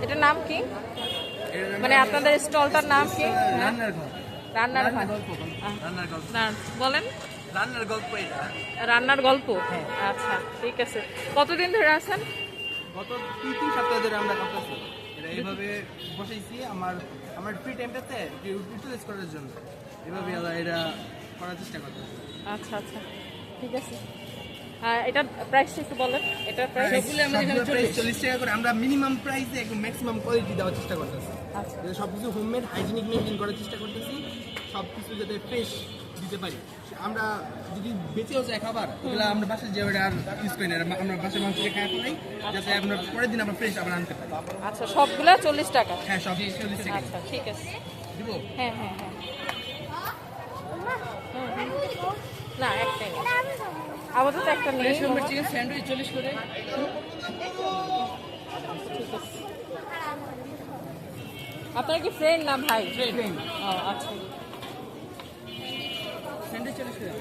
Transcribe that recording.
এটার নাম কি? মানে আপনাদের স্টলটার নাম কি? রান্নার ঘর। রান্নার ঘর। রান্নার গল্প। না বলেন। রান্নার গল্প এটা। রান্নার গল্প। হ্যাঁ। আচ্ছা ঠিক আছে। কতদিন ধরে আছেন? গত 3 সপ্তাহ ধরে আমরা করতেছি। এটা এইভাবে বসাইছি আমার ফ্রি টাইমটাতে ইউটিলাইজ করার জন্য। এভাবে এটা করার চেষ্টা করতেছি। আচ্ছা আচ্ছা ঠিক আছে। আর এটার প্রাইসটা একটু বলেন। এটার প্রাইস সবগুলো প্রাইস 40 টাকা করে। আমরা মিনিমাম প্রাইসে একদম ম্যাক্সিমাম কোয়ালিটি দেওয়ার চেষ্টা করতেছি। আচ্ছা সবকিছু হোমমেড হাইজিনিক মেনটেন করার চেষ্টা করতেছি, সবকিছু যাতে ফ্রেশ দিতে পারি। আমরা যদি বেঁচেও যায় খাবার, ওগুলো আমরা বাসায় যে ওটা আর ইউজ করি না, আমরা বাসায় মাংস খাই ফেলাই, যাতে আমরা পরের দিন আমরা ফ্রেশ আবার আনতে পারি। আচ্ছা সবগুলা 40 টাকা। হ্যাঁ, সব 40 টাকা আচ্ছা ঠিক আছে। দিব। হ্যাঁ হ্যাঁ হ্যাঁ না একটাই নেই। আপাতত একটা নেই। চিকেন স্যান্ডউইচ 40 করে। ঠিক আছে। আপনার কি ফ্রেন্ড না ভাই? ফ্রেন্ড। ও আচ্ছা স্যান্ডউইচ 40 করে।